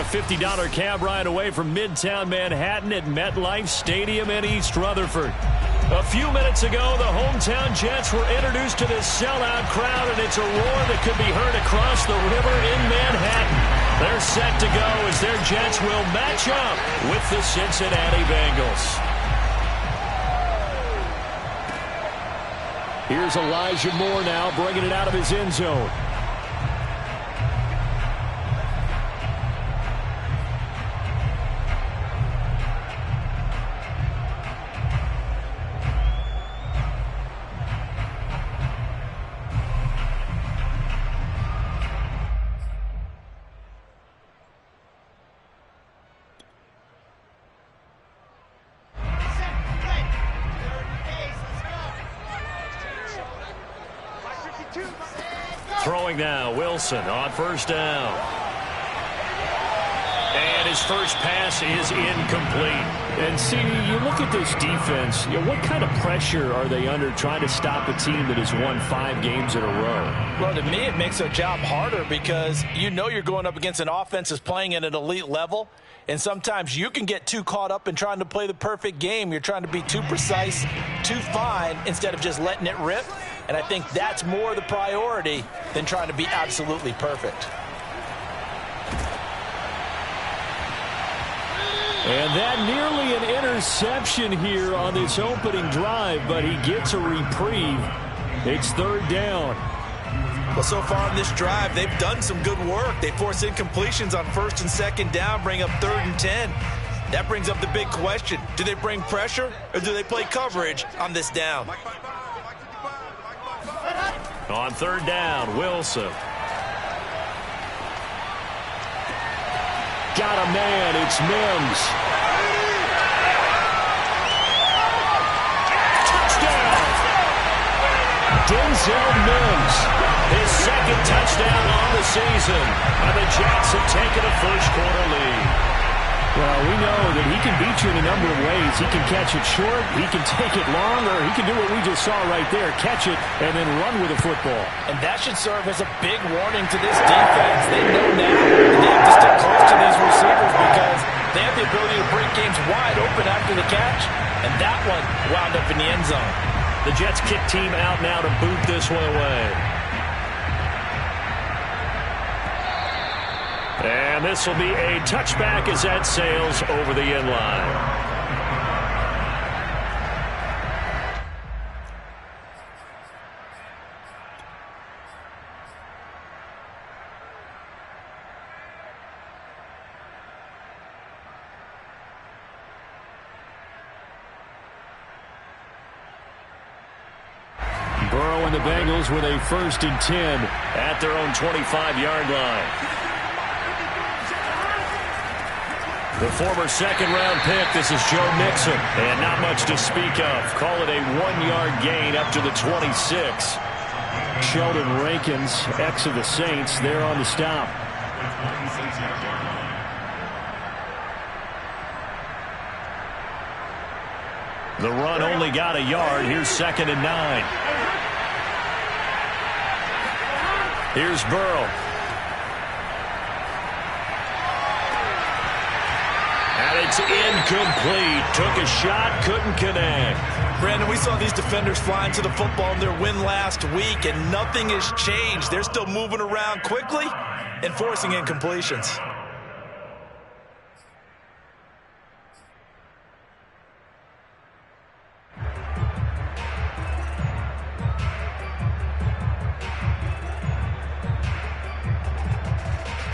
a $50 cab ride away from Midtown Manhattan at MetLife Stadium in East Rutherford. A few minutes ago, the hometown Jets were introduced to this sellout crowd, and it's a roar that could be heard across the river in Manhattan. They're set to go as their Jets will match up with the Cincinnati Bengals. Here's Elijah Moore now bringing it out of his end zone. Throwing now, Wilson on first down. And his first pass is incomplete. And see, you look at this defense, what kind of pressure are they under trying to stop a team that has won 5 games in a row? Well, to me, it makes their job harder because you're going up against an offense that's playing at an elite level. And sometimes you can get too caught up in trying to play the perfect game. You're trying to be too precise, too fine, instead of just letting it rip. And I think that's more the priority than trying to be absolutely perfect. And that nearly an interception here on this opening drive, but he gets a reprieve. It's third down. Well, so far on this drive, they've done some good work. They force incompletions on first and second down, bring up 3rd and 10. That brings up the big question. Do they bring pressure or do they play coverage on this down? On third down, Wilson. Got a man, it's Mims. Touchdown! Denzel Mims, his second touchdown on the season. And the Jets have taken a first-quarter lead. Well, we know that he can beat you in a number of ways. He can catch it short, he can take it long, or he can do what we just saw right there, catch it and then run with the football. And that should serve as a big warning to this defense. They know now that they have to stick close to these receivers because they have the ability to break games wide open after the catch, and that one wound up in the end zone. The Jets kick team out now to boot this one away. And this will be a touchback as that sails over the end line. Burrow and the Bengals with a 1st and 10 at their own 25-yard line. The former second-round pick, this is Joe Mixon. And not much to speak of. Call it a 1-yard gain up to the 26. Sheldon Rankins, ex of the Saints, there on the stop. The run only got a yard. Here's 2nd and 9. Here's Burrow. And it's incomplete. Took a shot, couldn't connect. Brandon, we saw these defenders flying to the football in their win last week, and nothing has changed. They're still moving around quickly and forcing incompletions.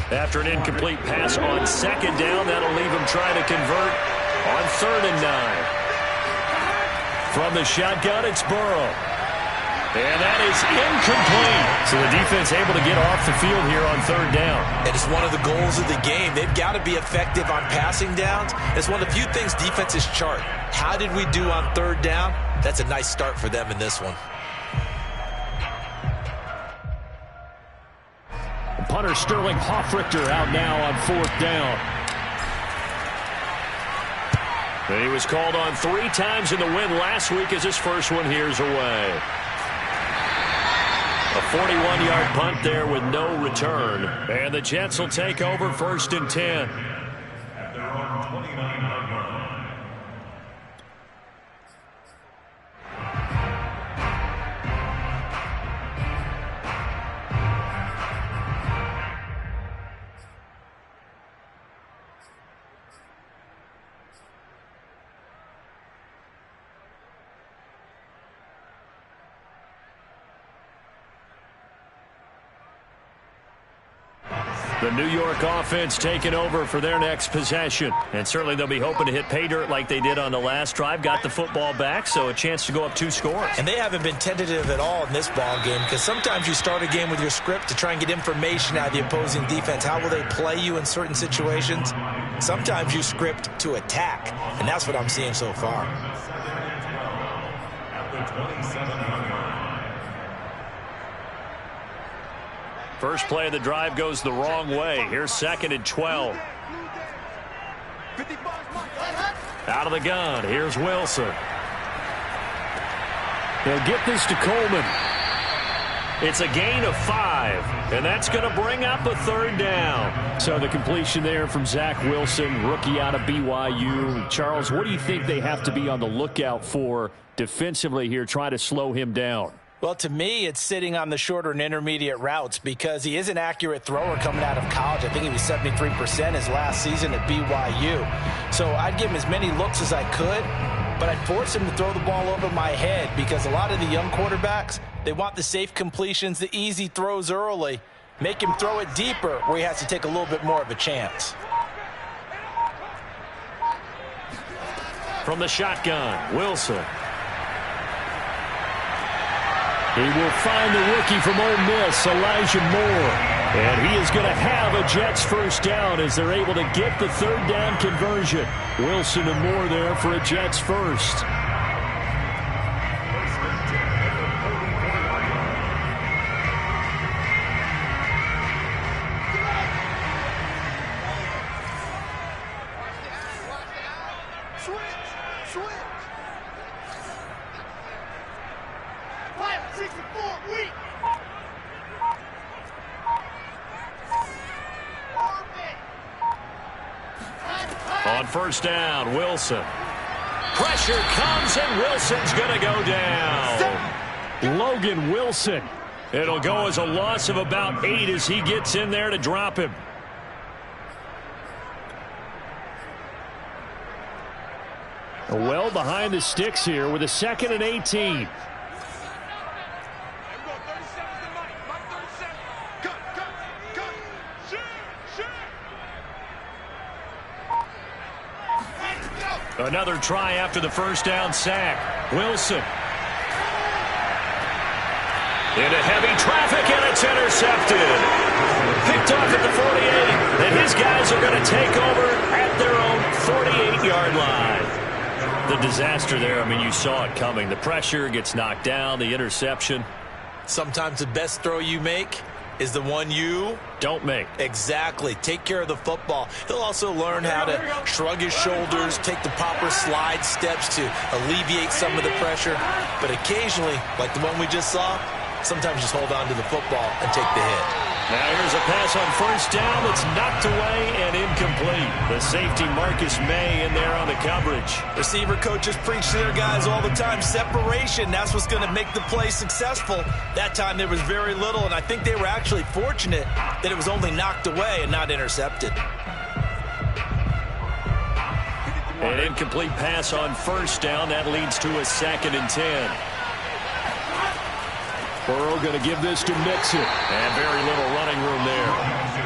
After an incomplete pass on 2nd down, that'll leave him trying to convert on 3rd and 9. From the shotgun, it's Burrow. And that is incomplete. So the defense able to get off the field here on 3rd down. And it's one of the goals of the game. They've got to be effective on passing downs. It's one of the few things defenses chart. How did we do on 3rd down? That's a nice start for them in this one. Punter Sterling Hoffrichter out now on 4th down. And he was called on 3 times in the win last week as his first one here's away. A 41-yard punt there with no return. And the Jets will take over 1st and 10. At their own 29-yard line. The New York offense taking over for their next possession. And certainly they'll be hoping to hit pay dirt like they did on the last drive. Got the football back, so a chance to go up 2 scores. And they haven't been tentative at all in this ball game, because sometimes you start a game with your script to try and get information out of the opposing defense. How will they play you in certain situations? Sometimes you script to attack, and that's what I'm seeing so far. At the 27-yard line. First play of the drive goes the wrong way. Here's 2nd and 12. Out of the gun. Here's Wilson. They'll get this to Coleman. It's a gain of 5, and that's going to bring up a 3rd down. So the completion there from Zach Wilson, rookie out of BYU. Charles, what do you think they have to be on the lookout for defensively here, trying to slow him down? Well, to me, it's sitting on the shorter and intermediate routes, because he is an accurate thrower coming out of college. I think he was 73% his last season at BYU. So I'd give him as many looks as I could, but I'd force him to throw the ball over my head, because a lot of the young quarterbacks, they want the safe completions, the easy throws early. Make him throw it deeper where he has to take a little bit more of a chance. From the shotgun, Wilson. He will find the rookie from Ole Miss, Elijah Moore. And he is going to have a Jets 1st down as they're able to get the 3rd down conversion. Wilson and Moore there for a Jets 1st. On 1st down, Wilson. Pressure comes, and Wilson's going to go down. Logan Wilson. It'll go as a loss of about 8 as he gets in there to drop him. Well behind the sticks here with a 2nd and 18. Another try after the 1st down sack. Wilson. Into heavy traffic, and it's intercepted. Picked off at the 48. And his guys are going to take over at their own 48-yard line. The disaster there, I mean, you saw it coming. The pressure gets knocked down, the interception. Sometimes the best throw you make is the one you don't make. Exactly. Take care of the football. He'll also learn how to shrug his shoulders, take the proper slide steps to alleviate some of the pressure. But occasionally, like the one we just saw, sometimes just hold on to the football and take the hit. Now here's a pass on 1st down that's knocked away and incomplete. The safety Marcus May in there on the coverage. Receiver coaches preach to their guys all the time. Separation, that's what's going to make the play successful. That time there was very little, and I think they were actually fortunate that it was only knocked away and not intercepted. An incomplete pass on 1st down. That leads to a 2nd and 10. Burrow going to give this to Mixon. And very little running room there.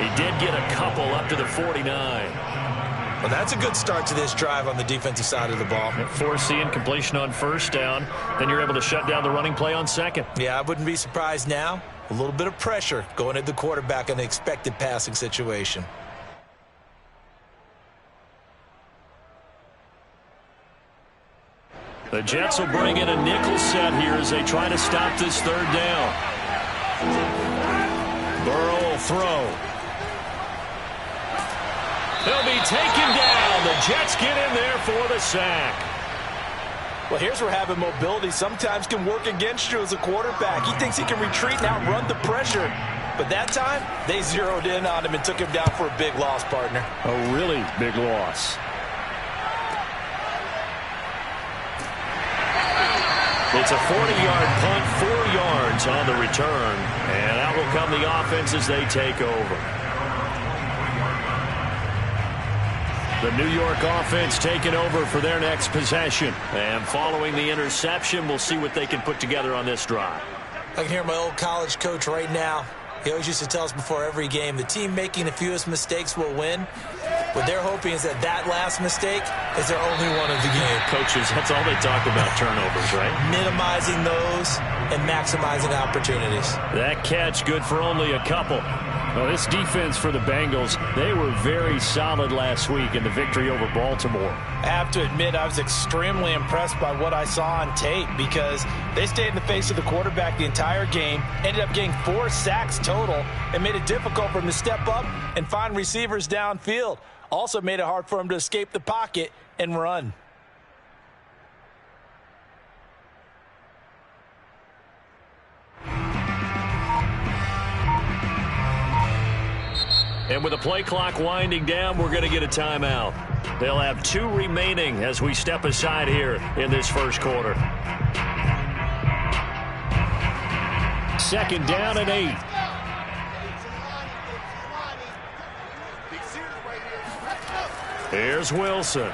He did get a couple up to the 49. Well, that's a good start to this drive on the defensive side of the ball. Forcing completion on 1st down. Then you're able to shut down the running play on 2nd. Yeah, I wouldn't be surprised now. A little bit of pressure going at the quarterback in an expected passing situation. The Jets will bring in a nickel set here as they try to stop this 3rd down. Burrow will throw. He'll be taken down. The Jets get in there for the sack. Well, here's where having mobility sometimes can work against you as a quarterback. He thinks he can retreat and outrun the pressure. But that time, they zeroed in on him and took him down for a big loss, partner. A really big loss. It's a 40-yard punt, 4 yards on the return. And out will come the offense as they take over. The New York offense taking over for their next possession. And following the interception, we'll see what they can put together on this drive. I can hear my old college coach right now. He always used to tell us before every game, the team making the fewest mistakes will win. What they're hoping is that last mistake is their only one of the game. Coaches, that's all they talk about, turnovers, right? Minimizing those and maximizing opportunities. That catch good for only a couple. Well, this defense for the Bengals, they were very solid last week in the victory over Baltimore. I have to admit, I was extremely impressed by what I saw on tape because they stayed in the face of the quarterback the entire game, ended up getting 4 sacks total, and made it difficult for him to step up and find receivers downfield. Also made it hard for him to escape the pocket and run. And with the play clock winding down, we're going to get a timeout. They'll have 2 remaining as we step aside here in this first quarter. 2nd down and 8. Here's Wilson.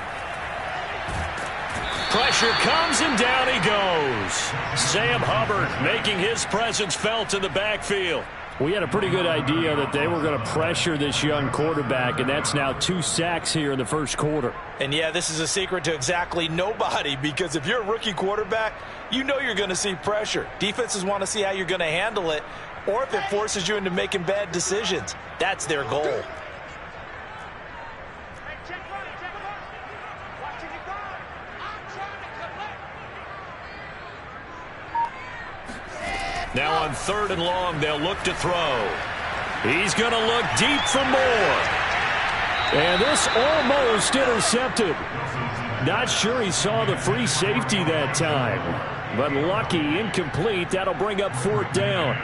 Pressure comes and down he goes. Sam Hubbard making his presence felt in the backfield. We had a pretty good idea that they were going to pressure this young quarterback, and that's now 2 sacks here in the first quarter. And, yeah, this is a secret to exactly nobody because if you're a rookie quarterback, you know you're going to see pressure. Defenses want to see how you're going to handle it or if it forces you into making bad decisions. That's their goal. Now on 3rd and long, they'll look to throw. He's going to look deep for more. And this almost intercepted. Not sure he saw the free safety that time. But lucky, incomplete. That'll bring up 4th down.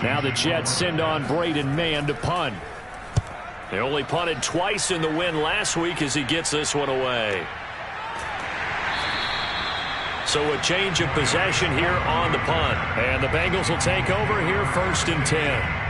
Now the Jets send on Braden Mann to punt. They only punted twice in the win last week as he gets this one away. So a change of possession here on the punt. And the Bengals will take over here 1st and 10.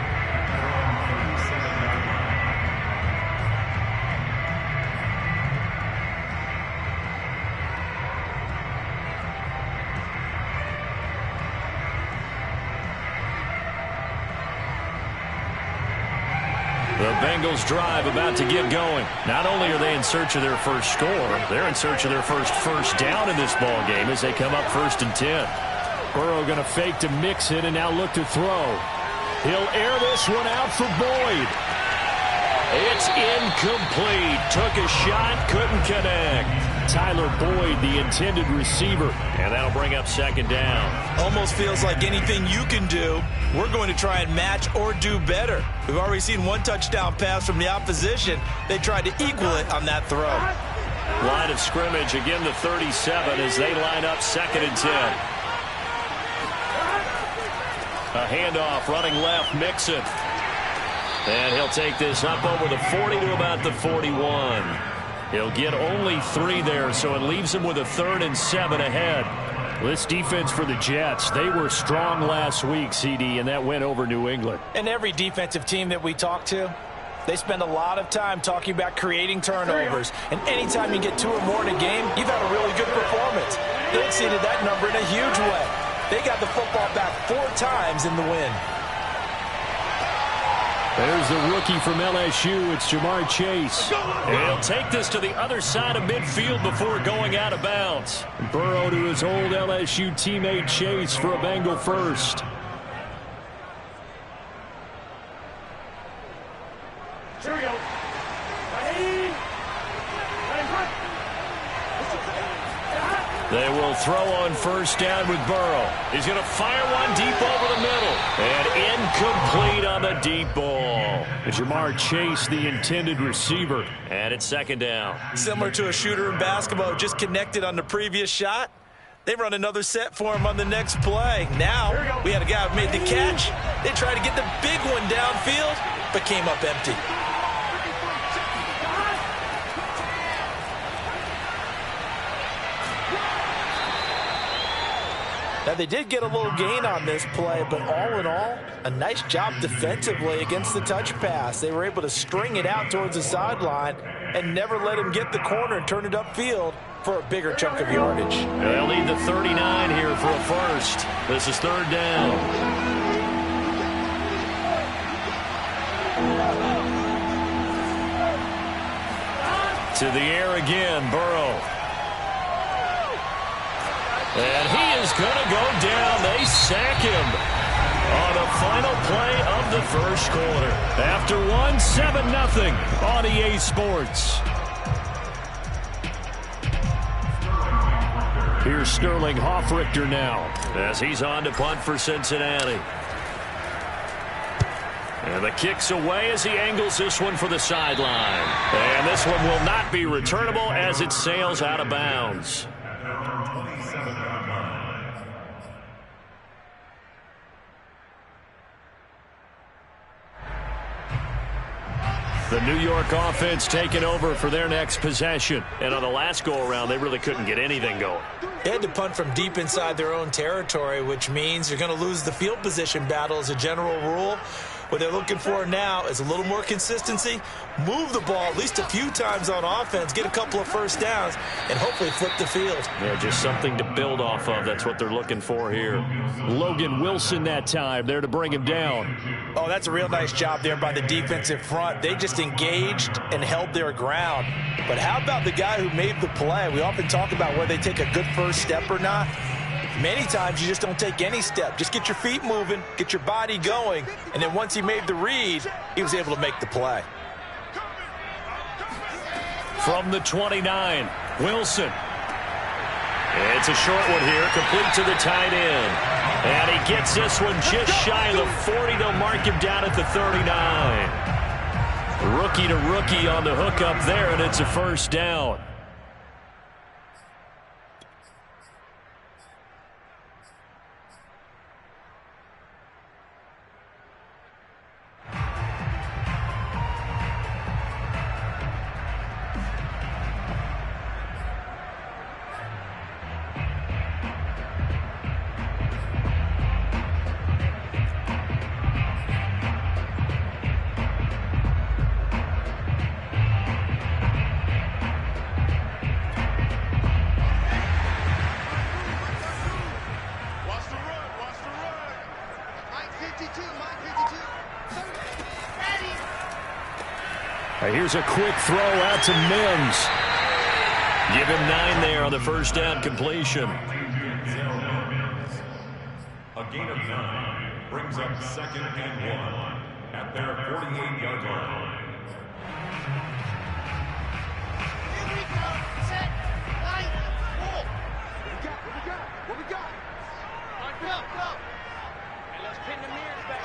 The Bengals drive about to get going. Not only are they in search of their first score, they're in search of their first down in this ball game as they come up 1st and 10. Burrow going to fake to mix it and now look to throw. He'll air this one out for Boyd. It's incomplete. Took a shot, couldn't connect. Tyler Boyd, the intended receiver, and that'll bring up 2nd down. Almost feels like anything you can do, we're going to try and match or do better. We've already seen 1 touchdown pass from the opposition. They tried to equal it on that throw. Line of scrimmage, again the 37 as they line up 2nd and 10. A handoff, running left, Mixon. And he'll take this up over the 40 to about the 41. He'll get only 3 there, so it leaves him with a 3rd and 7 ahead. This defense for the Jets, they were strong last week, CD, and that went over New England. And every defensive team that we talk to, they spend a lot of time talking about creating turnovers. And anytime you get 2 or more in a game, you've had a really good performance. They exceeded that number in a huge way. They got the football back 4 times in the win. There's the rookie from LSU. It's Jamar Chase. And he'll take this to the other side of midfield before going out of bounds. Burrow to his old LSU teammate Chase for a Bengal first. Here we go. They will throw on 1st down with Burrow. He's going to fire one deep over the middle. And incomplete on the deep ball. Jamar Chase, the intended receiver. And it's 2nd down. Similar to a shooter in basketball, just connected on the previous shot. They run another set for him on the next play. Now, we had a guy who made the catch. They tried to get the big one downfield, but came up empty. Now, they did get a little gain on this play, but all in all, a nice job defensively against the touch pass. They were able to string it out towards the sideline and never let him get the corner and turn it upfield for a bigger chunk of yardage. They'll need the 39 here for a first. This is third down. To the air again, Burrow. And he is going to go down. They sack him on the final play of the first quarter. After one, 7-0 on EA Sports. Here's Sterling Hoffrichter now as he's on to punt for Cincinnati. And the kick's away as he angles this one for the sideline. And this one will not be returnable as it sails out of bounds. The New York offense taking over for their next possession. And on the last go-around, they really couldn't get anything going. They had to punt from deep inside their own territory, which means you're going to lose the field position battle as a general rule. What they're looking for now is a little more consistency, move the ball at least a few times on offense, get a couple of first downs, and hopefully flip the field. Yeah, just something to build off of. That's what they're looking for here. Logan Wilson that time there to bring him down. Oh, that's a real nice job there by the defensive front. They just engaged and held their ground. But how about the guy who made the play? We often talk about whether they take a good first step or not. Many times you just don't take any step. Just get your feet moving, get your body going, and then once he made the read, he was able to make the play. From the 29, Wilson. It's a short one here, complete to the tight end. And he gets this one just shy of the 40. They'll mark him down at the 39. Rookie to rookie on the hook up there, and it's a first down. Here's a quick throw out to Mims. Give him 9 there on the first down completion. A gain of 9 brings up 2nd and 1 at their 48-yard line. Here we go. Set. Line. Pull. What we got? Go. And let's pin the mirrors back.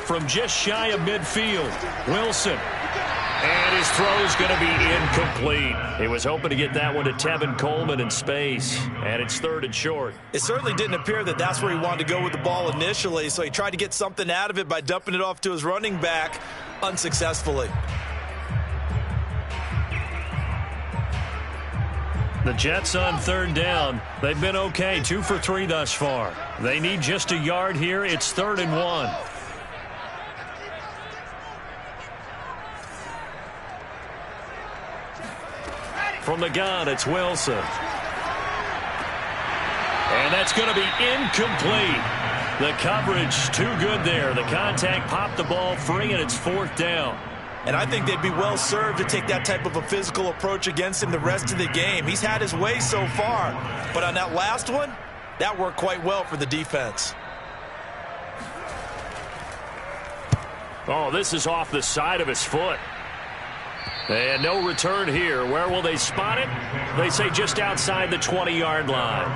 From just shy of midfield, Wilson. And his throw is going to be incomplete. He was hoping to get that one to Tevin Coleman in space, and it's 3rd and short. It certainly didn't appear that that's where he wanted to go with the ball initially, so he tried to get something out of it by dumping it off to his running back unsuccessfully. The Jets on 3rd down. They've been okay, 2 for 3 thus far. They need just a yard here. It's 3rd and 1. From the gun, it's Wilson. And that's going to be incomplete. The coverage too good there. The contact popped the ball free, and it's 4th down. And I think they'd be well served to take that type of a physical approach against him the rest of the game. He's had his way so far, but on that last one, that worked quite well for the defense. Oh, this is off the side of his foot. And no return here. Where will they spot it? They say just outside the 20-yard line.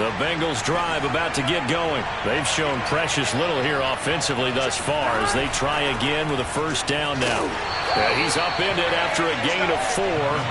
The Bengals drive about to get going. They've shown precious little here offensively thus far as they try again with a first down now. He's upended after a gain of 4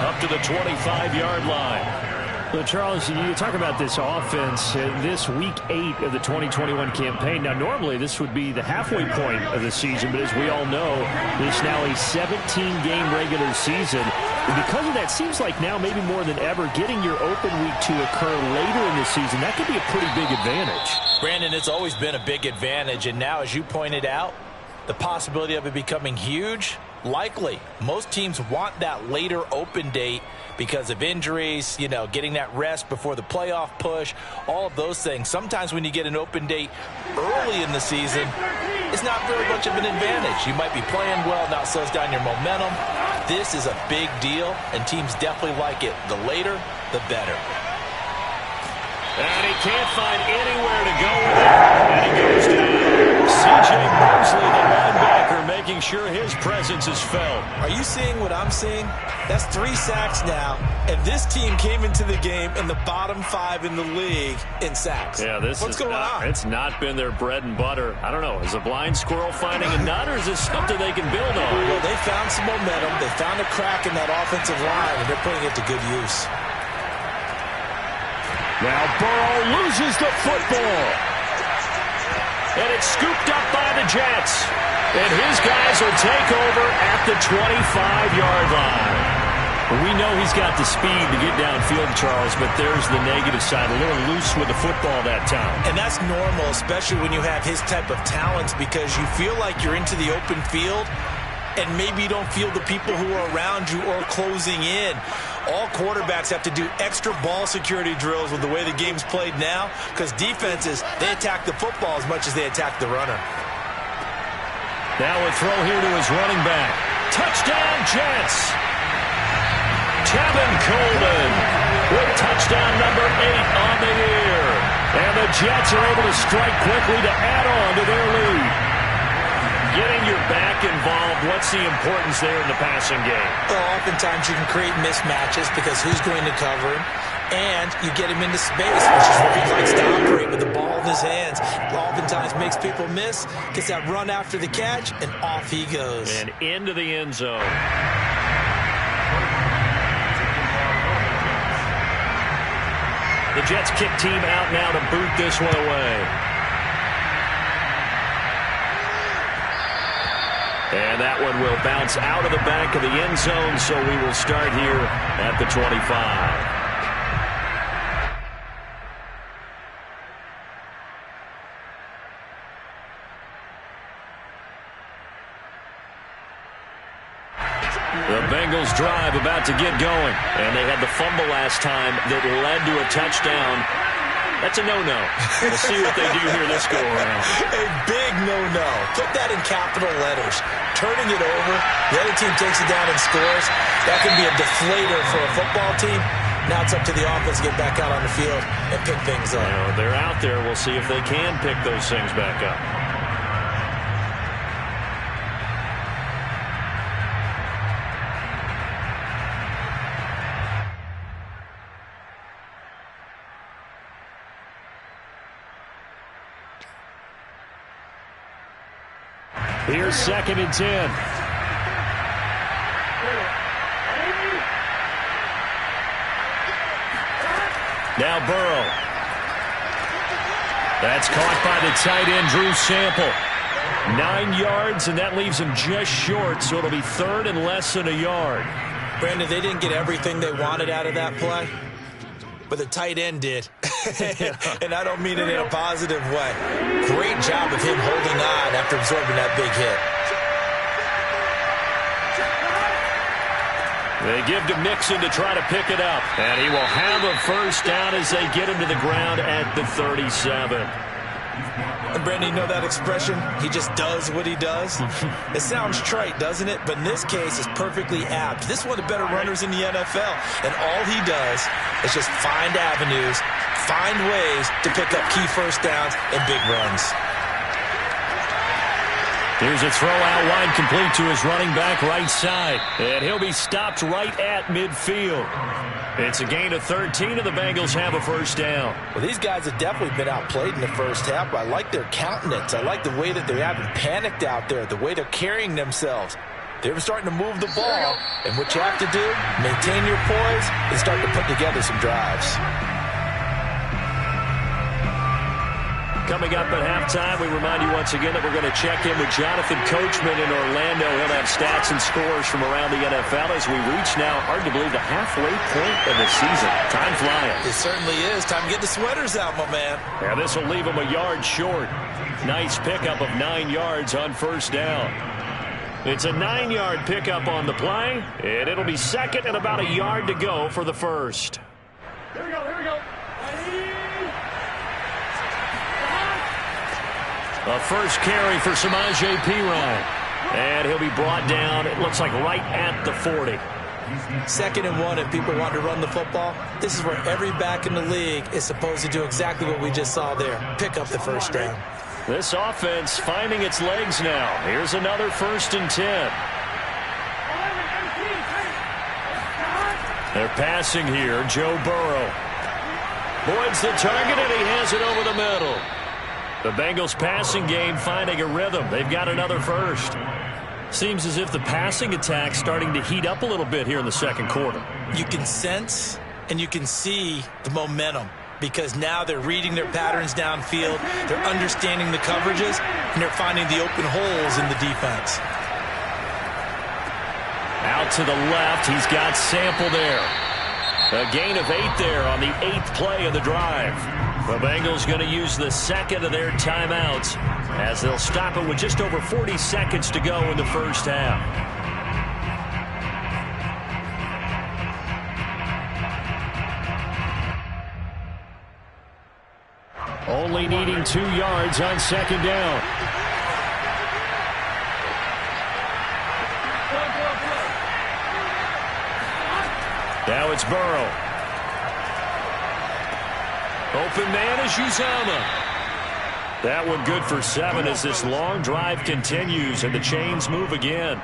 up to the 25-yard line. Well, Charles, you talk about this offense, this week 8 of the 2021 campaign. Now, normally this would be the halfway point of the season, but as we all know, this now a 17-game regular season. And because of that, seems like now maybe more than ever, getting your open week to occur later in the season, that could be a pretty big advantage. Brandon, it's always been a big advantage, and now, as you pointed out, the possibility of it becoming huge, likely. Most teams want that later open date because of injuries, you know, getting that rest before the playoff push, all of those things. Sometimes when you get an open date early in the season, it's not very much of an advantage. You might be playing well, now it slows down your momentum. This is a big deal, and teams definitely like it. The later, the better. And he can't find anywhere to go with it. And he goes down. C.J. Mosley, the linebacker, making sure his presence is felt. Are you seeing what I'm seeing? That's 3 sacks now, and this team came into the game in the bottom 5 in the league in sacks. Yeah, What's going on? It's not been their bread and butter. I don't know. Is a blind squirrel finding a nut, or is this something they can build on? Well, they found some momentum. They found a crack in that offensive line, and they're putting it to good use. Now Burrow loses the football. And it's scooped up by the Jets. And his guys will take over at the 25-yard line. We know he's got the speed to get downfield, Charles, but there's the negative side. A little loose with the football that time. And that's normal, especially when you have his type of talents, because you feel like you're into the open field and maybe you don't feel the people who are around you or closing in. All quarterbacks have to do extra ball security drills with the way the game's played now, because defenses, they attack the football as much as they attack the runner. Now a throw here to his running back. Touchdown, Jets! Tevin Coleman with touchdown number 8 on the year. And the Jets are able to strike quickly to add on to their lead. Getting your back involved, what's the importance there in the passing game? Well, oftentimes you can create mismatches because who's going to cover him, and you get him into space, which is where he likes to operate with the ball in his hands. Oftentimes makes people miss, gets that run after the catch, and off he goes. And into the end zone. The Jets kick team out now to boot this one away. And that one will bounce out of the back of the end zone, so we will start here at the 25. The Bengals drive about to get going, and they had the fumble last time that led to a touchdown. That's a no-no. We'll see what they do here this go-around. A big no-no. Put that in capital letters. Turning it over, the other team takes it down and scores. That can be a deflator for a football team. Now it's up to the offense to get back out on the field and pick things up. They're out there. We'll see if they can pick those things back up. Here's 2nd and 10. Now Burrow. That's caught by the tight end, Drew Sample. 9 yards, and that leaves him just short, so it'll be 3rd and less than a yard. Brandon, they didn't get everything they wanted out of that play, but the tight end did. And I don't mean it in a positive way. Great job of him holding on after absorbing that big hit. They give to Mixon to try to pick it up. And he will have a first down as they get him to the ground at the 37. And Brandon, you know that expression? He just does what he does? It sounds trite, doesn't it? But in this case, it's perfectly apt. This is one of the better runners in the NFL. And all he does is just find avenues, find ways to pick up key first downs and big runs. Here's a throw out wide, complete to his running back right side. And he'll be stopped right at midfield. It's a gain of 13, and the Bengals have a first down. Well, these guys have definitely been outplayed in the first half, but I like their countenance. I like the way that they haven't panicked out there, the way they're carrying themselves. They're starting to move the ball, and what you have to do, maintain your poise and start to put together some drives. Coming up at halftime, we remind you once again that we're going to check in with Jonathan Coachman in Orlando. He'll have stats and scores from around the NFL as we reach now, hard to believe, the halfway point of the season. Time flying. It certainly is. Time to get the sweaters out, my man. Yeah, this will leave him a yard short. Nice pickup of 9 yards on first down. It's a 9-yard pickup on the play, and it'll be second and about a yard to go for the first. Here we go, here we go. A first carry for Samaje Perine. And he'll be brought down, it looks like right at the 40. 2nd and 1, if people want to run the football, this is where every back in the league is supposed to do exactly what we just saw there. Pick up the first down. This offense finding its legs now. Here's another 1st and 10. They're passing here. Joe Burrow. Boyd's the target, and he has it over the middle. The Bengals passing game finding a rhythm. They've got another first. Seems as if the passing attack's starting to heat up a little bit here in the second quarter. You can sense and you can see the momentum because now they're reading their patterns downfield, they're understanding the coverages, and they're finding the open holes in the defense. Out to the left, he's got Sample there. A gain of 8 there on the 8th play of the drive. The Bengals going to use the second of their timeouts as they'll stop it with just over 40 seconds to go in the first half. Only needing 2 yards on second down. Now it's Burrow. Open man is Uzama. That one good for 7 as this long drive continues and the chains move again.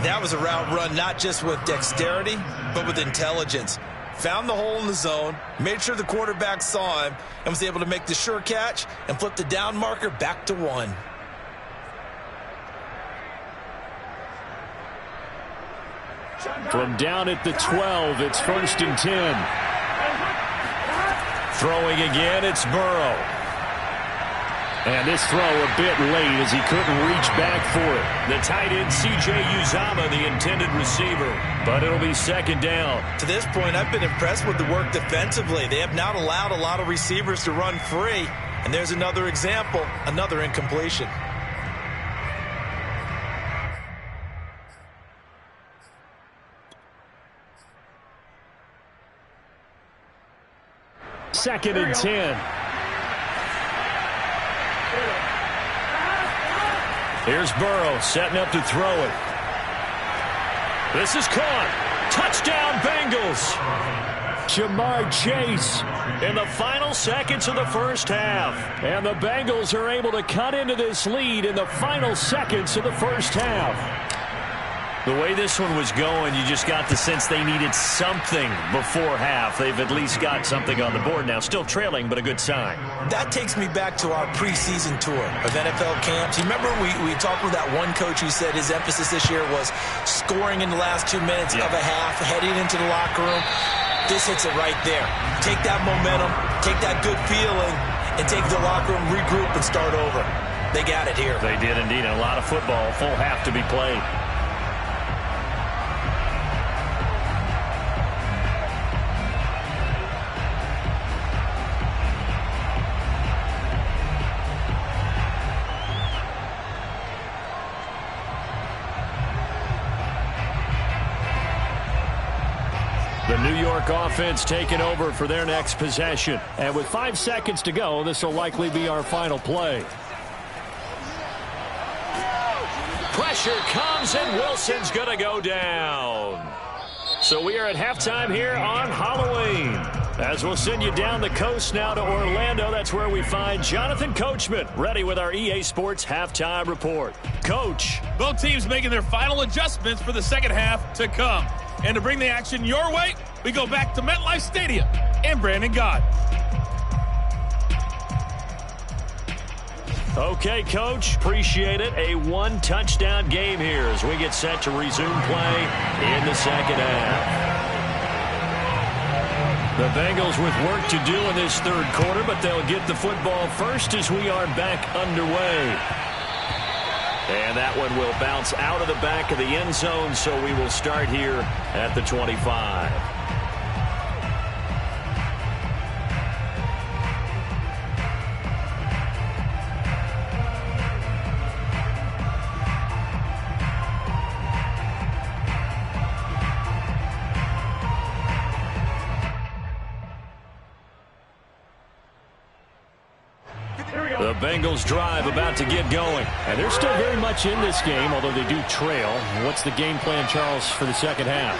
That was a route run not just with dexterity, but with intelligence. Found the hole in the zone, made sure the quarterback saw him, and was able to make the sure catch and flip the down marker back to 1. From down at the 12, it's 1st and 10. Throwing again, it's Burrow. And this throw a bit late as he couldn't reach back for it. The tight end, C.J. Uzama, the intended receiver. But it'll be second down. To this point, I've been impressed with the work defensively. They have not allowed a lot of receivers to run free. And there's another example, another incompletion. Second and 10. Here's Burrow setting up to throw it. This is caught. Touchdown, Bengals. Jamar Chase in the final seconds of the first half. And the Bengals are able to cut into this lead in the final seconds of the first half. The way this one was going, you just got the sense they needed something before half. They've at least got something on the board now. Still trailing, but a good sign. That takes me back to our preseason tour of NFL camps. You remember we talked with that one coach who said his emphasis this year was scoring in the last 2 minutes of a half, heading into the locker room. This hits it right there. Take that momentum, take that good feeling, and take the locker room, regroup, and start over. They got it here. They did indeed. And a lot of football, full half to be played. The New York offense taking over for their next possession. And with 5 seconds to go, this will likely be our final play. Pressure comes, and Wilson's going to go down. So we are at halftime here on Halloween. As we'll send you down the coast now to Orlando, that's where we find Jonathan Coachman, ready with our EA Sports Halftime Report. Coach. Both teams making their final adjustments for the second half to come. And to bring the action your way, we go back to MetLife Stadium and Brandon Gott. Okay, Coach, appreciate it. A one-touchdown game here as we get set to resume play in the second half. The Bengals with work to do in this third quarter, but they'll get the football first as we are back underway. And that one will bounce out of the back of the end zone, so we will start here at the 25. The Bengals drive about to get going. And they're still very much in this game, although they do trail. What's the game plan, Charles, for the second half?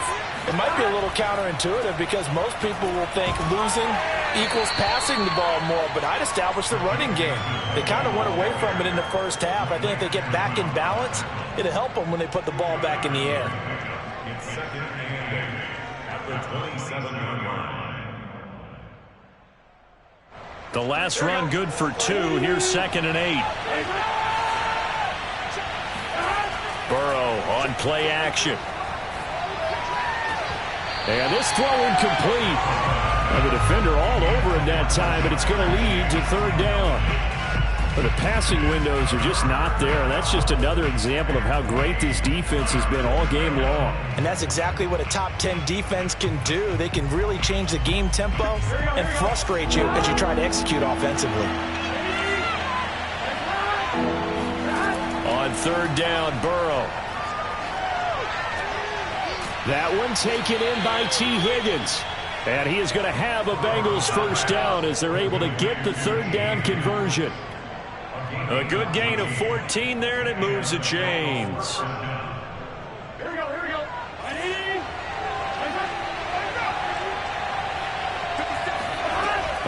It might be a little counterintuitive because most people will think losing equals passing the ball more, but I'd establish the running game. They kind of went away from it in the first half. I think if they get back in balance, it'll help them when they put the ball back in the air. It's second and 8 at the 27-yard line. The last run good for 2. Here's second and 8. Burrow on play action. And this throw incomplete. And the defender all over him that time, but it's going to lead to third down. But the passing windows are just not there, and that's just another example of how great this defense has been all game long. And that's exactly what a top 10 defense can do. They can really change the game tempo and frustrate you as you try to execute offensively. On third down, Burrow. That one taken in by T. Higgins. And he is going to have a Bengals first down as they're able to get the third down conversion. A good gain of 14 there, and it moves the chains. Here we go. Ready?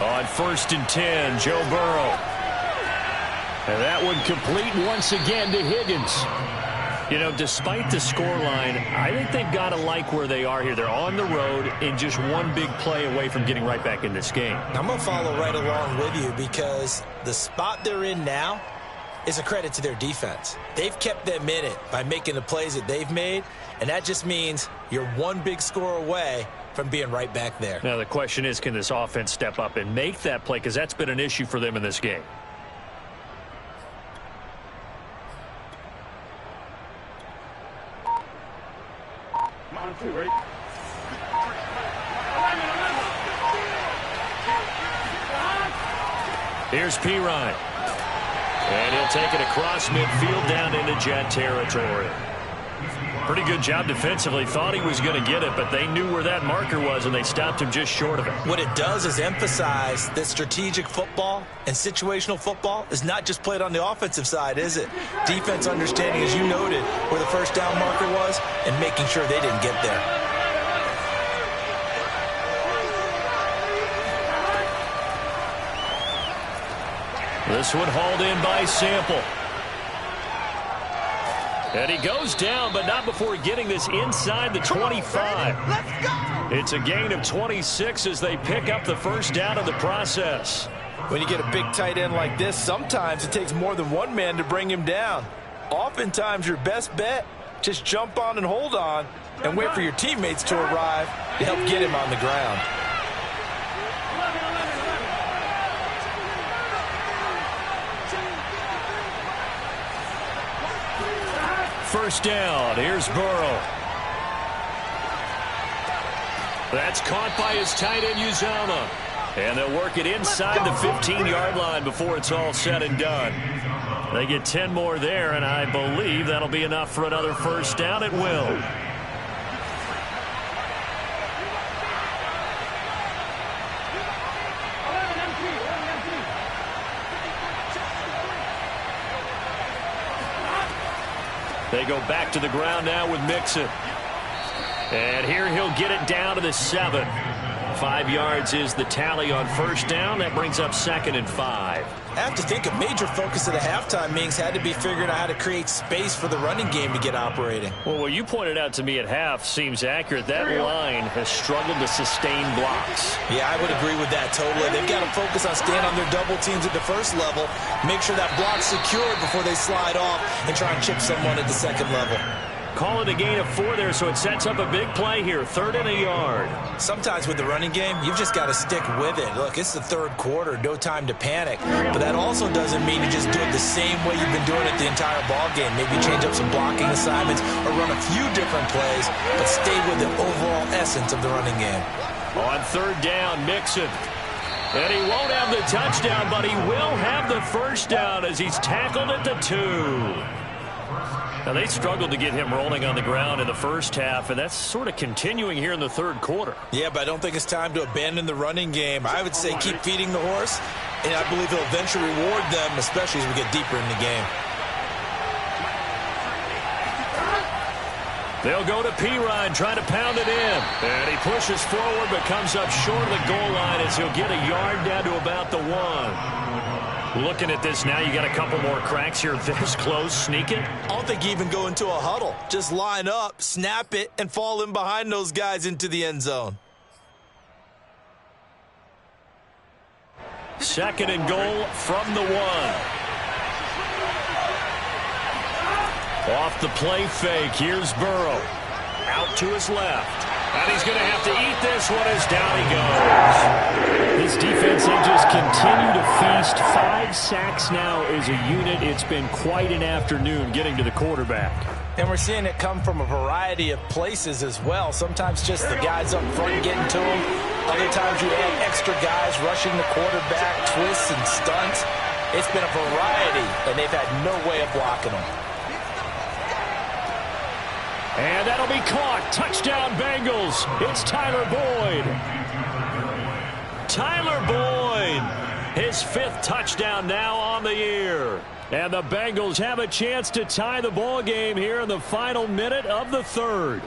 On first and 10, Joe Burrow. And that one complete once again to Higgins. You know, despite the scoreline, I think they've got to like where they are here. They're on the road and just one big play away from getting right back in this game. I'm going to follow right along with you because the spot they're in now is a credit to their defense. They've kept them in it by making the plays that they've made, and that just means you're one big score away from being right back there. Now, the question is, can this offense step up and make that play? Because that's been an issue for them in this game. Here's Pirine. And he'll take it across midfield down into Jet territory. Pretty good job defensively. Thought he was going to get it, but they knew where that marker was, and they stopped him just short of it. What it does is emphasize that strategic football and situational football is not just played on the offensive side, is it? Defense understanding, as you noted, where the first down marker was and making sure they didn't get there. This one hauled in by Sample. And he goes down, but not before getting this inside the 25. Let's go! It's a gain of 26 as they pick up the first down in the process. When you get a big tight end like this, sometimes it takes more than one man to bring him down. Oftentimes, your best bet, just jump on and hold on and wait for your teammates to arrive to help get him on the ground. First down. Here's Burrow. That's caught by his tight end, Uzama. And they'll work it inside the 15-yard line before it's all said and done. They get 10 more there, and I believe that'll be enough for another first down. It will. They go back to the ground now with Mixon. And here he'll get it down to the 7. 5 yards is the tally on first down. That brings up 2nd and 5. I have to think a major focus of the halftime meetings had to be figuring out how to create space for the running game to get operating. Well, what you pointed out to me at half seems accurate. That line has struggled to sustain blocks. Yeah, I would agree with that totally. They've got to focus on staying on their double teams at the first level, make sure that block's secured before they slide off and try and chip someone at the second level. Call it a gain of 4 there, so it sets up a big play here. 3rd and a yard. Sometimes with the running game, you've just got to stick with it. Look, it's the 3rd quarter, no time to panic. But that also doesn't mean you just do it the same way you've been doing it the entire ball game. Maybe change up some blocking assignments or run a few different plays, but stay with the overall essence of the running game. On 3rd down, Mixon. And he won't have the touchdown, but he will have the first down as he's tackled at the 2. Now, they struggled to get him rolling on the ground in the first half, and that's sort of continuing here in the 3rd quarter. Yeah, but I don't think it's time to abandon the running game. I would say keep feeding the horse, and I believe he'll eventually reward them, especially as we get deeper in the game. They'll go to Pirine, trying to pound it in. And he pushes forward, but comes up short of the goal line as he'll get a yard down to about the 1. Looking at this now, you got a couple more cracks here. This close, sneak it. I don't think you even go into a huddle. Just line up, snap it, and fall in behind those guys into the end zone. 2nd and goal from the 1. Off the play fake, here's Burrow. Out to his left. And he's going to have to eat this one as down he goes. This defense, they just continue to feast. 5 sacks now as a unit. It's been quite an afternoon getting to the quarterback. And we're seeing it come from a variety of places as well. Sometimes just the guys up front getting to him. Other times you have extra guys rushing the quarterback, twists and stunts. It's been a variety, and they've had no way of blocking them. And that'll be caught. Touchdown, Bengals. It's Tyler Boyd. Tyler Boyd, his 5th touchdown now on the year. And the Bengals have a chance to tie the ball game here in the final minute of the 3rd.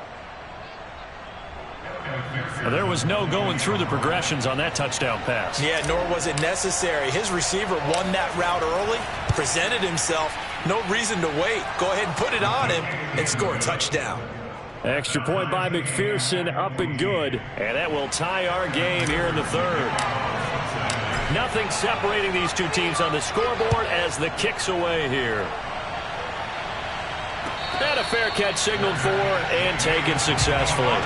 There was no going through the progressions on that touchdown pass. Yeah, nor was it necessary. His receiver won that route early, presented himself. No reason to wait. Go ahead and put it on him and score a touchdown. Extra point by McPherson, up and good. And that will tie our game here in the 3rd. Nothing separating these two teams on the scoreboard as the kick's away here. And a fair catch signaled for and taken successfully.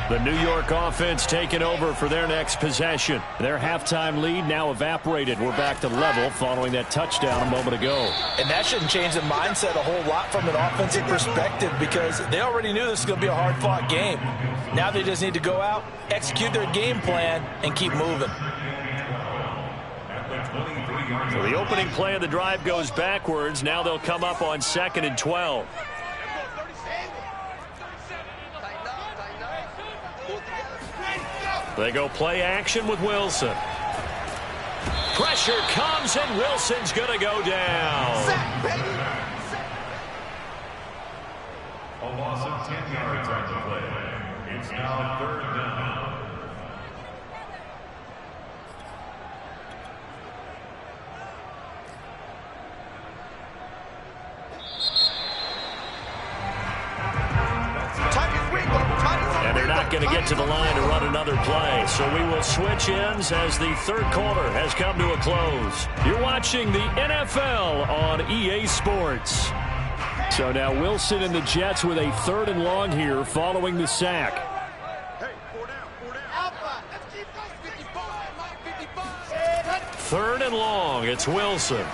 The New York offense taking over for their next possession. Their halftime lead now evaporated. We're back to level following that touchdown a moment ago. And that shouldn't change the mindset a whole lot from an offensive perspective because they already knew this was going to be a hard-fought game. Now they just need to go out, execute their game plan, and keep moving. So the opening play of the drive goes backwards. Now they'll come up on 2nd and 12. They go play action with Wilson. Pressure comes, and Wilson's going to go down. A loss of 10 yards on the play. It's now 3rd down. And they're not going to get to the line to run another play. So we will switch ends as the 3rd quarter has come to a close. You're watching the NFL on EA Sports. So now Wilson and the Jets with a 3rd and long here following the sack. Third and long. It's Wilson.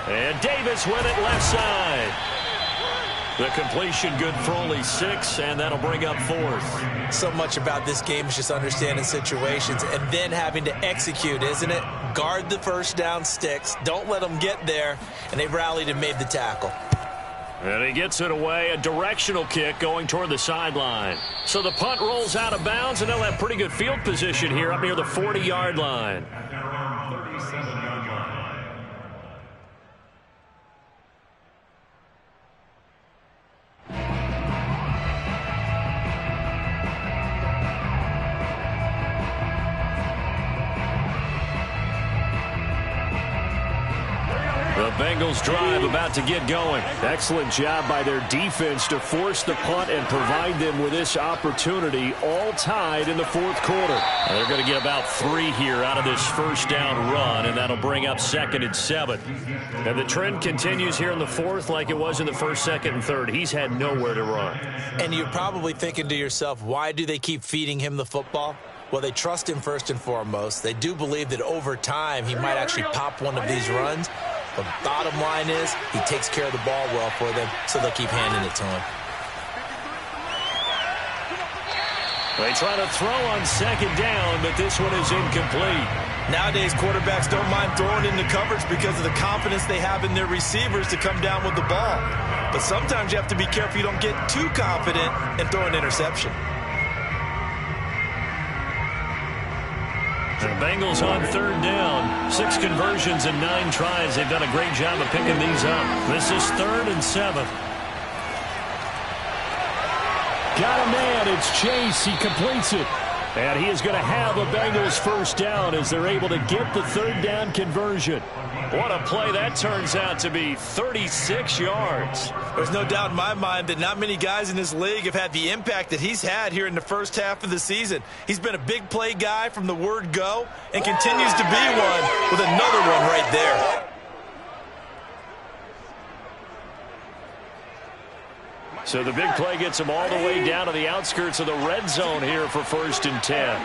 And Davis with it left side. The completion good for only 6, and that'll bring up 4th. So much about this game is just understanding situations and then having to execute, isn't it? guard the first down sticks, don't let them get there, and they rallied and made the tackle. And he gets it away, a directional kick going toward the sideline. So the punt rolls out of bounds, and they'll have pretty good field position here up near the 40-yard line. At their own 37-yard line. The Bengals drive about to get going. Excellent job by their defense to force the punt and provide them with this opportunity, all tied in the fourth quarter. And they're going to get about 3 here out of this first down run, and that'll bring up 2nd and 7. And the trend continues here in the fourth like it was in the first, second, and third. He's had nowhere to run. And you're probably thinking to yourself, why do they keep feeding him the football? Well, they trust him first and foremost. They do believe that over time he might actually pop one of these runs. The bottom line is he takes care of the ball well for them, so they'll keep handing it to him. They try to throw on second down, but this one is incomplete. Nowadays, quarterbacks don't mind throwing into coverage because of the confidence they have in their receivers to come down with the ball. But sometimes you have to be careful you don't get too confident and throw an interception. The Bengals on third down. 6 conversions and 9 tries. They've done a great job of picking these up. This is 3rd and 7. Got a man. It's Chase. He completes it. And he is going to have a Bengals first down as they're able to get the third down conversion. What a play that turns out to be. 36 yards. There's no doubt in my mind that not many guys in this league have had the impact that he's had here in the first half of the season. He's been a big play guy from the word go and continues to be one with another one right there. So the big play gets him all the way down to the outskirts of the red zone here for 1st and 10.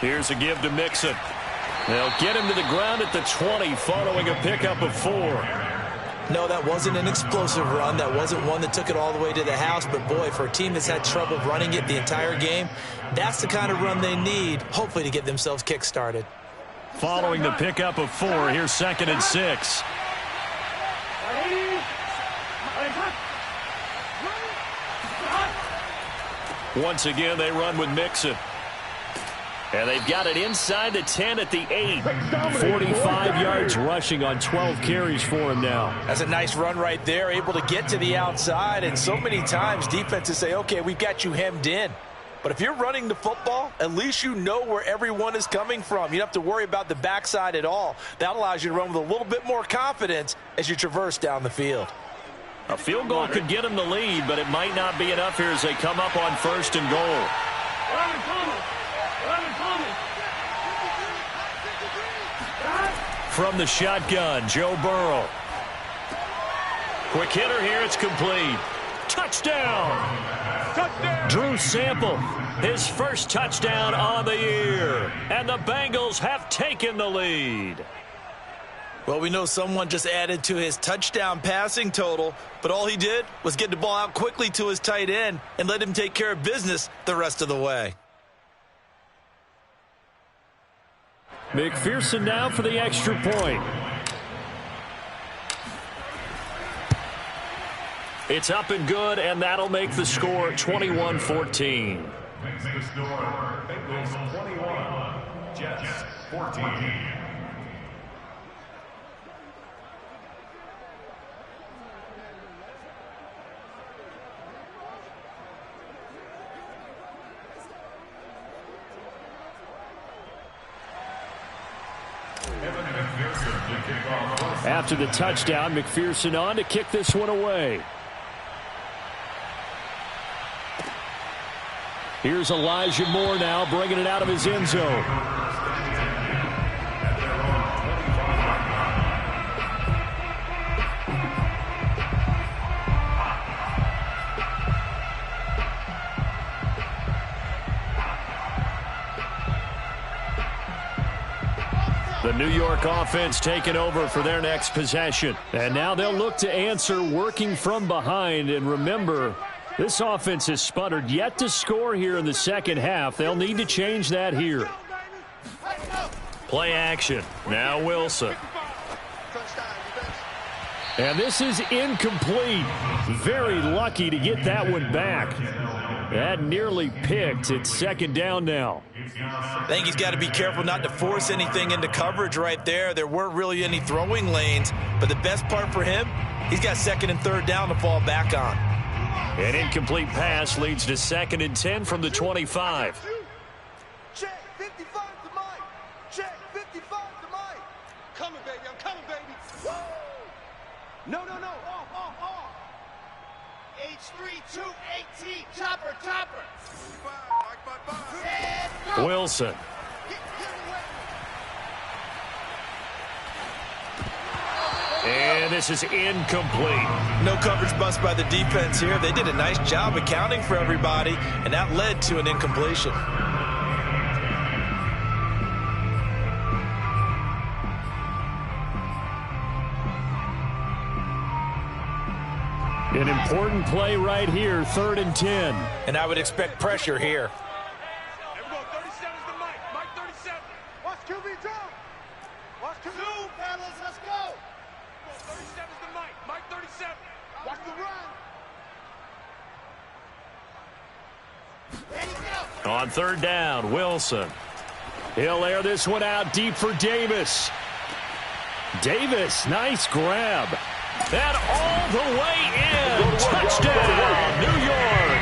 Here's a give to Mixon. They'll get him to the ground at the 20 following a pickup of 4. No, that wasn't an explosive run. That wasn't one that took it all the way to the house. But, boy, for a team that's had trouble running it the entire game, that's the kind of run they need, hopefully, to get themselves kick-started. Following the pickup of 4, here's 2nd and 6. Once again, they run with Mixon. And they've got it inside the 10 at the 8. 45 yards rushing on 12 carries for him now. That's a nice run right there, able to get to the outside. And so many times defenses say, okay, we've got you hemmed in. But if you're running the football, at least you know where everyone is coming from. You don't have to worry about the backside at all. That allows you to run with a little bit more confidence as you traverse down the field. A field goal could get them the lead, but it might not be enough here as they come up on 1st and goal. From the shotgun, Joe Burrow. Quick hitter here, it's complete. Touchdown! Touchdown! Drew Sample, his first touchdown on the year. And the Bengals have taken the lead. Well, we know someone just added to his touchdown passing total, but all he did was get the ball out quickly to his tight end and let him take care of business the rest of the way. McPherson now for the extra point. It's up and good, and that'll make the score 21-14. Makes the score Bengals 21, Jets 14. After the touchdown, McPherson on to kick this one away. Here's Elijah Moore now bringing it out of his end zone. The New York offense taking over for their next possession. And now they'll look to answer working from behind. And remember, this offense has sputtered yet to score here in the second half. They'll need to change that here. Play action. Now Wilson. And this is incomplete. Very lucky to get that one back. That nearly picked. It's second down now. I think he's got to be careful not to force anything into coverage right there. There weren't really any throwing lanes, but the best part for him, he's got second and third down to fall back on. An incomplete pass leads to second and 10 from the 25. Check 55 to Mike. Check 55 to Mike. Coming, baby. I'm coming, baby. Woo! No. Off. H3218. Chopper. Wilson. And this is incomplete. No coverage bust by the defense here. They did a nice job accounting for everybody, and that led to an incompletion. An important play right here, 3rd and 10. And I would expect pressure here. Everyone, 37 is the Mike. Mike 37. Watch QB drop. Watch QB. Two, fellas, let's go. 37 is the Mike. Mike 37. Watch the run. Ready, go. On 3rd down, Wilson. He'll air this one out deep for Davis. Davis, nice grab. And all the way in. Touchdown, New York.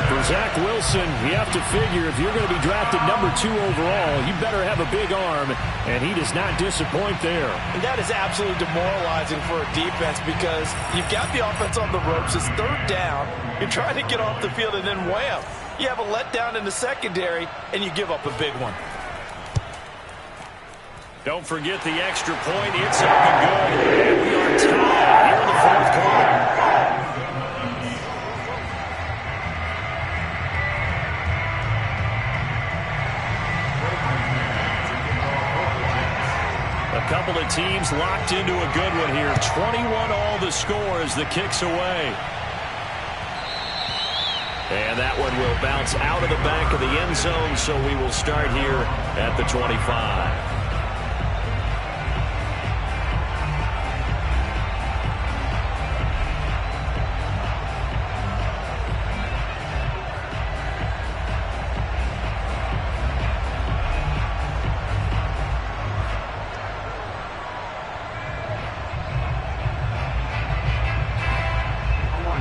For Zach Wilson, you have to figure if you're going to be drafted number 2 overall, you better have a big arm, and he does not disappoint there. And that is absolutely demoralizing for a defense because you've got the offense on the ropes. It's 3rd down. You're trying to get off the field, and then wham, you have a letdown in the secondary, and you give up a big one. Don't forget the extra point. It's up and good. And we are tied here in the 4th quarter. A couple of teams locked into a good one here. 21 all the score as the kick's away. And that one will bounce out of the back of the end zone, so we will start here at the 25.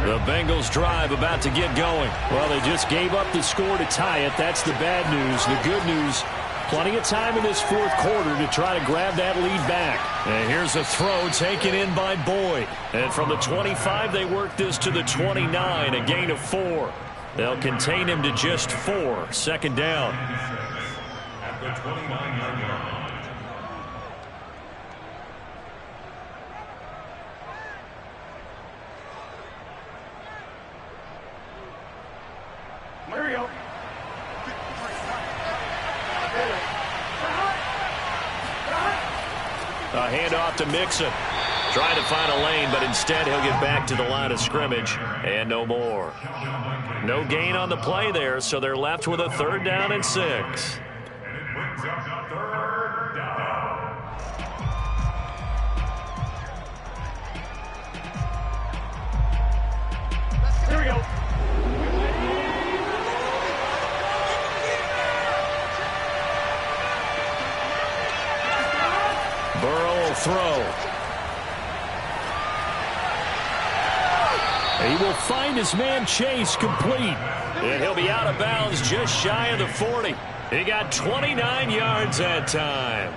The Bengals drive about to get going. Well, they just gave up the score to tie it. That's the bad news. The good news, plenty of time in this 4th quarter to try to grab that lead back. And here's a throw taken in by Boyd. And from the 25, they work this to the 29, a gain of 4. They'll contain him to just 4. 2nd down. At the 29-yard line. A handoff to Mixon. Trying to find a lane, but instead he'll get back to the line of scrimmage and no more. No gain on the play there, so they're left with a 3rd down and 6. And it brings up 3rd down. Here we go. Burrow will throw. He will find his man Chase complete. And he'll be out of bounds just shy of the 40. He got 29 yards that time.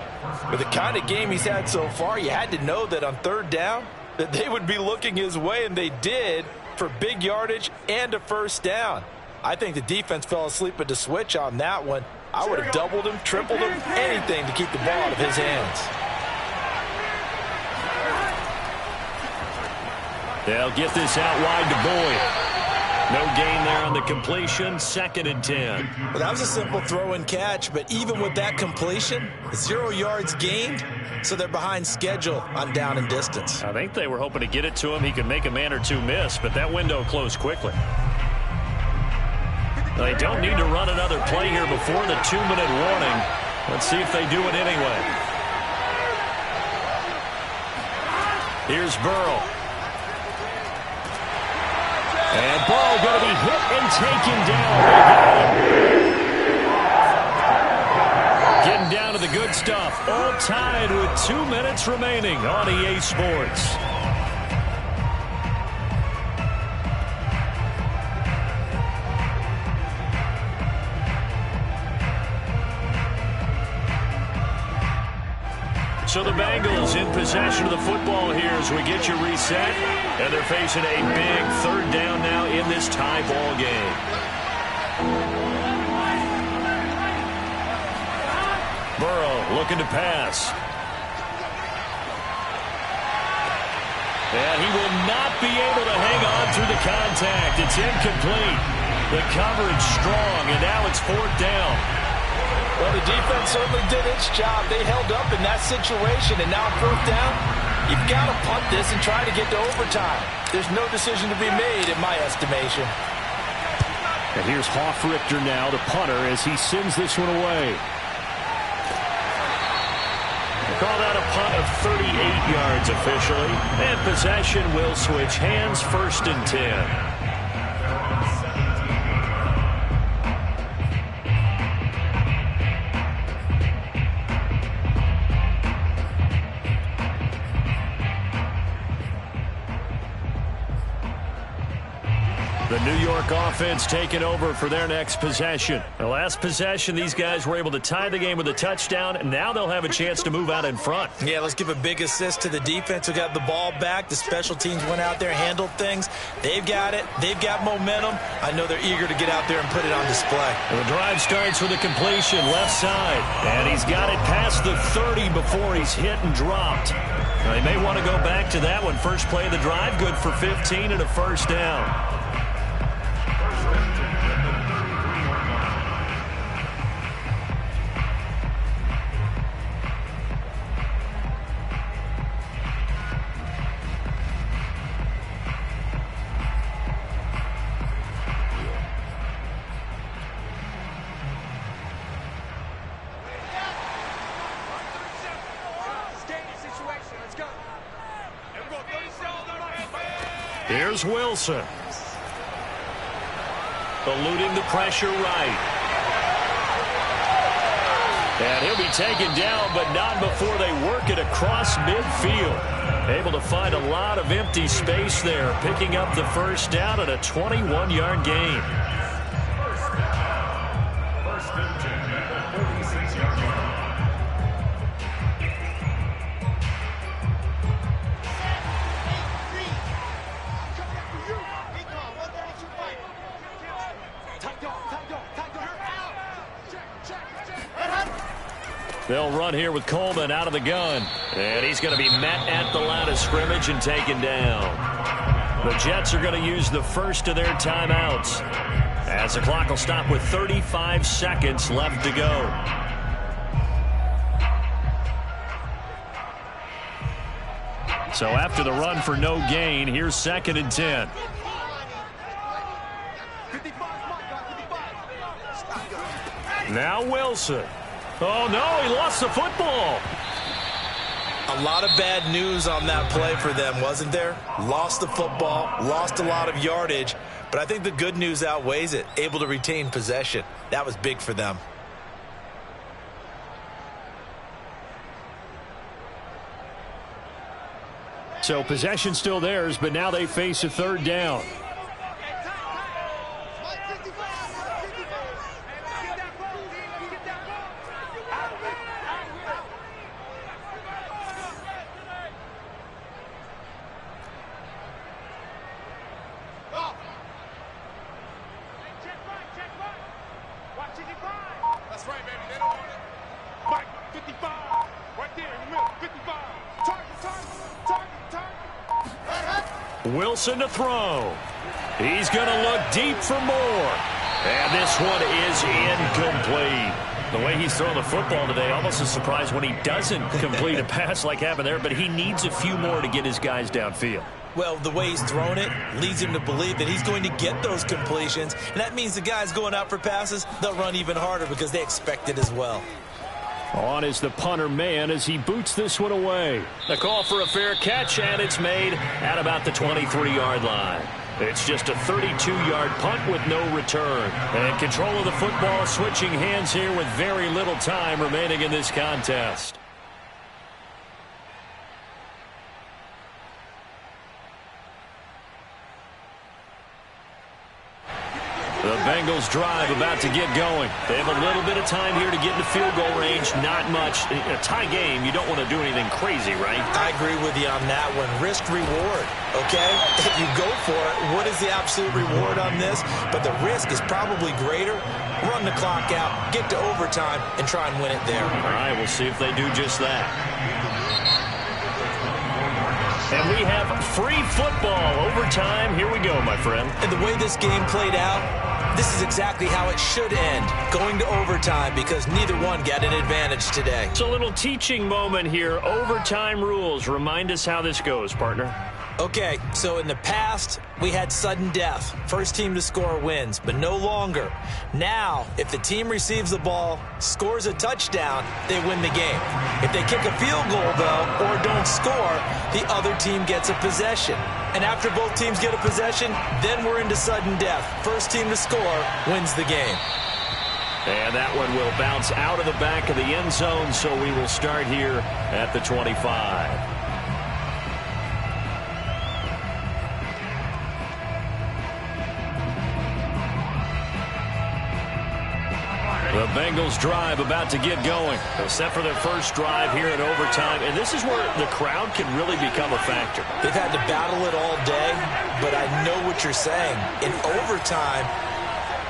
With the kind of game he's had so far, you had to know that on 3rd down that they would be looking his way, and they did for big yardage and a 1st down. I think the defense fell asleep at the switch on that one. I would have doubled him, tripled him, anything to keep the ball out of his hands. They'll get this out wide to Boyd. No gain there on the completion. 2nd and 10. Well, that was a simple throw and catch, but even with that completion, 0 yards gained, so they're behind schedule on down and distance. I think they were hoping to get it to him. He could make a man or two miss, but that window closed quickly. They don't need to run another play here before the 2-minute warning. Let's see if they do it anyway. Here's Burrow. And Burrow going to be hit and taken down. Getting down to the good stuff. All tied with 2 minutes remaining on EA Sports. So the Bengals in possession of the football here as we get you reset. And they're facing a big third down now in this tie ball game. Burrow looking to pass. And he will not be able to hang on through the contact. It's incomplete. The coverage strong, and now it's fourth down. Well, the defense certainly did its job. They held up in that situation, and now fourth down, you've got to punt this and try to get to overtime. There's no decision to be made in my estimation. And here's Hoffrichter now, the punter, as he sends this one away. Call that a punt of 38 yards officially. And possession will switch hands, 1st and 10. The New York offense taking over for their next possession. The last possession, these guys were able to tie the game with a touchdown, and now they'll have a chance to move out in front. Yeah, let's give a big assist to the defense who got the ball back. The special teams went out there, handled things. They've got it. They've got momentum. I know they're eager to get out there and put it on display. And the drive starts with a completion, left side. And he's got it past the 30 before he's hit and dropped. Now, he may want to go back to that one. First play of the drive, good for 15 and a first down. Here's Wilson. Eluding the pressure right. And he'll be taken down, but not before they work it across midfield. Able to find a lot of empty space there, picking up the first down at a 21-yard gain. First and 10 at the 46-yard line. They'll run here with Coleman out of the gun. And he's going to be met at the line of scrimmage and taken down. The Jets are going to use the first of their timeouts, as the clock will stop with 35 seconds left to go. So after the run for no gain, here's 2nd and 10. Now Wilson. Oh, no, he lost the football. A lot of bad news on that play for them, wasn't there? Lost the football, lost a lot of yardage, but I think the good news outweighs it. Able to retain possession. That was big for them. So possession still theirs, but now they face a third down. That's right, baby. They don't want it. Mike, 55. Right there in the middle. 55. Target. Wilson to throw. He's going to look deep for more. And this one is incomplete. The way he's throwing the football today, almost a surprise when he doesn't complete a pass like happened there, but he needs a few more to get his guys downfield. Well, the way he's thrown it leads him to believe that he's going to get those completions. And that means the guys going out for passes, they'll run even harder because they expect it as well. On is the punter man as he boots this one away. The call for a fair catch, and it's made at about the 23-yard line. It's just a 32-yard punt with no return. And control of the football switching hands here with very little time remaining in this contest. The Bengals drive about to get going. They have a little bit of time here to get into field goal range. Not much. In a tie game, you don't want to do anything crazy, right? I agree with you on that one. Risk reward, okay? If you go for it, what is the absolute reward on this? But the risk is probably greater. Run the clock out, get to overtime, and try and win it there. All right, we'll see if they do just that. And we have free football. Overtime. Here we go, my friend. And the way this game played out, this is exactly how it should end, going to overtime, because neither one got an advantage today. It's a little teaching moment here. Overtime rules. Remind us how this goes, partner. Okay, so in the past, we had sudden death. First team to score wins, but no longer. Now, if the team receives the ball, scores a touchdown, they win the game. If they kick a field goal, though, or don't score, the other team gets a possession. And after both teams get a possession, then we're into sudden death. First team to score wins the game. And that one will bounce out of the back of the end zone, so we will start here at the 25. The Bengals drive about to get going. They're set for their first drive here in overtime. And this is where the crowd can really become a factor. They've had to battle it all day, but I know what you're saying. In overtime,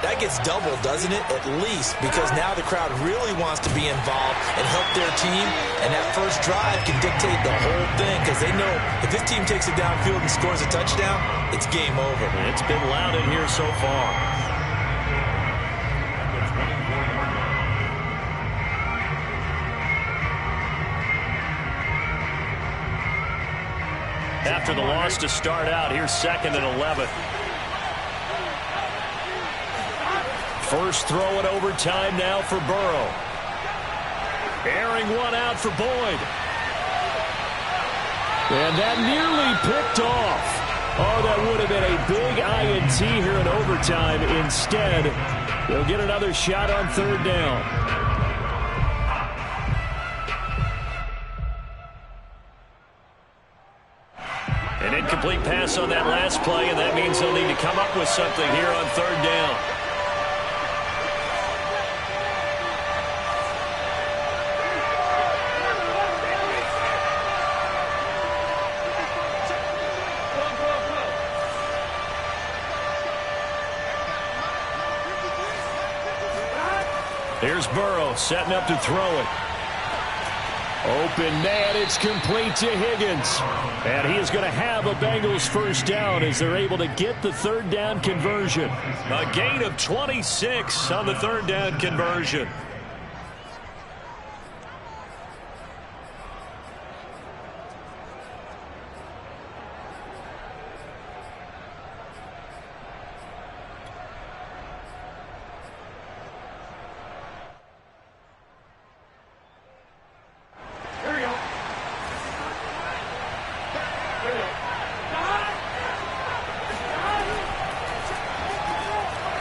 that gets doubled, doesn't it? At least, because now the crowd really wants to be involved and help their team. And that first drive can dictate the whole thing, because they know if this team takes it downfield and scores a touchdown, it's game over. It's been loud in here so far. After the loss to start out, here's 2nd and 11. First throw in overtime now for Burrow. Airing one out for Boyd. And that nearly picked off. Oh, that would have been a big INT here in overtime. Instead, they'll get another shot on 3rd down. An incomplete pass on that last play, and that means they'll need to come up with something here on 3rd down. Here's Burrow setting up to throw it. Open man, it's complete to Higgins. And he is going to have a Bengals first down as they're able to get the 3rd down conversion. A gain of 26 on the 3rd down conversion.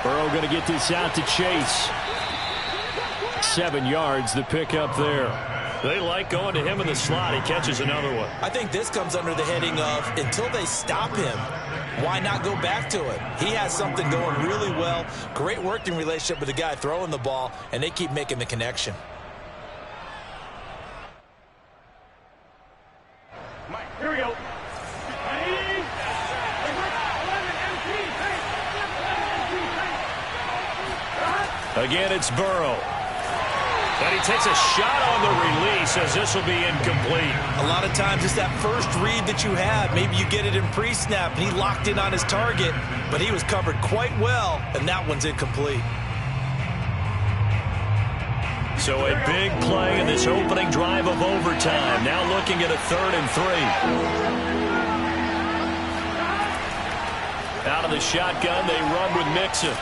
Burrow going to get this out to Chase. 7 yards, the pickup there. They like going to him in the slot. He catches another one. I think this comes under the heading of until they stop him, why not go back to it? He has something going really well. Great working relationship with the guy throwing the ball, and they keep making the connection. Here we go. Again, it's Burrow. And he takes a shot on the release as this will be incomplete. A lot of times it's that first read that you have. Maybe you get it in pre-snap, and he locked in on his target, but he was covered quite well, and that one's incomplete. So a big play in this opening drive of overtime. Now looking at a 3rd and 3. Out of the shotgun, they run with Mixon.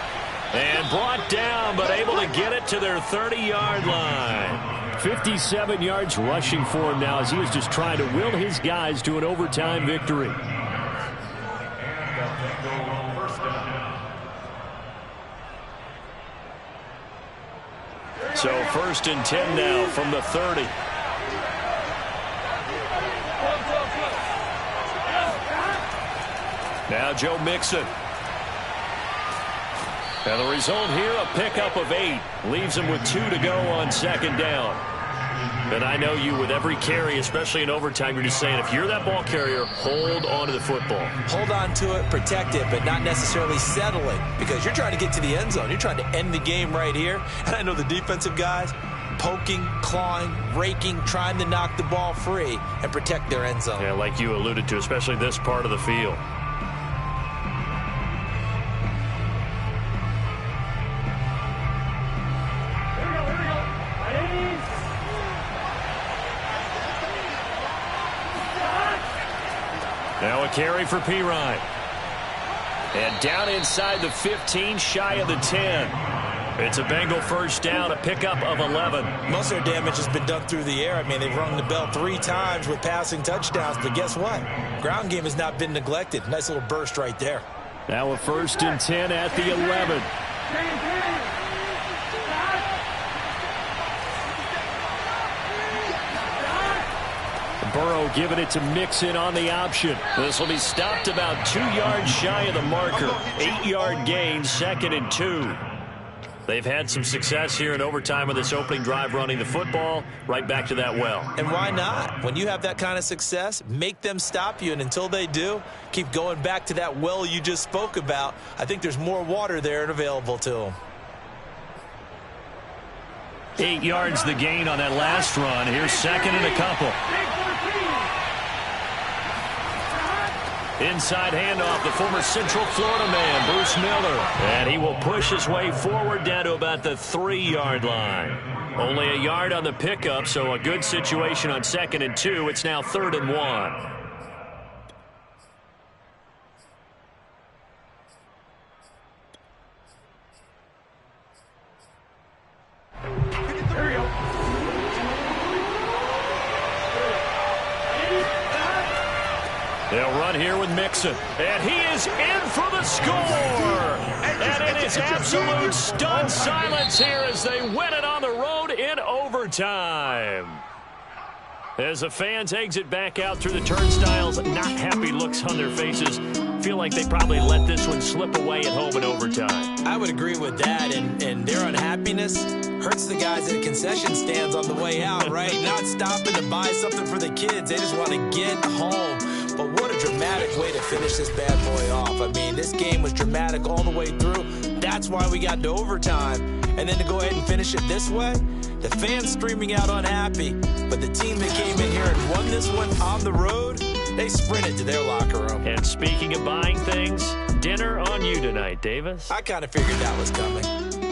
And brought down, but able to get it to their 30-yard line. 57 yards rushing for him now as he was just trying to will his guys to an overtime victory. So 1st and 10 now from the 30. Now Joe Mixon. And the result here, a pickup of 8. Leaves him with 2 to go on 2nd down. And I know you, with every carry, especially in overtime, you're just saying, if you're that ball carrier, hold on to the football. Hold on to it, protect it, but not necessarily settle it, because you're trying to get to the end zone. You're trying to end the game right here. And I know the defensive guys poking, clawing, raking, trying to knock the ball free and protect their end zone. Yeah, like you alluded to, especially this part of the field. Now a carry for Pirine. And down inside the 15, shy of the 10. It's a Bengal 1st down, a pickup of 11. Most of their damage has been done through the air. I mean, they've rung the bell 3 times with passing touchdowns, but guess what? Ground game has not been neglected. Nice little burst right there. Now a 1st and 10 at the 11. Burrow giving it to Mixon on the option. This will be stopped about 2 yards shy of the marker. 8-yard gain, 2nd and 2. They've had some success here in overtime with this opening drive running the football. Right back to that well. And why not? When you have that kind of success, make them stop you. And until they do, keep going back to that well you just spoke about. I think there's more water there and available to them. 8 yards the gain on that last run. Here's 2nd and a couple. Inside handoff, the former Central Florida man, Bruce Miller. And he will push his way forward down to about the 3-yard line. Only a yard on the pickup, so a good situation on 2nd and 2. It's now 3rd and 1. They'll run here with Mixon. And he is in for the score. And it is absolute stunned silence here as they win it on the road in overtime. As the fans exit back out through the turnstiles, not happy looks on their faces. Feel like they probably let this one slip away at home in overtime. I would agree with that, and their unhappiness hurts the guys at the concession stands on the way out, right? Not stopping to buy something for the kids. They just want to get home. But what a dramatic way to finish this bad boy off. I mean, this game was dramatic all the way through. That's why we got to overtime. And then to go ahead and finish it this way, the fans streaming out unhappy. But the team that came in here and won this one on the road, they sprinted to their locker room. And speaking of buying things, dinner on you tonight, Davis. I kind of figured that was coming.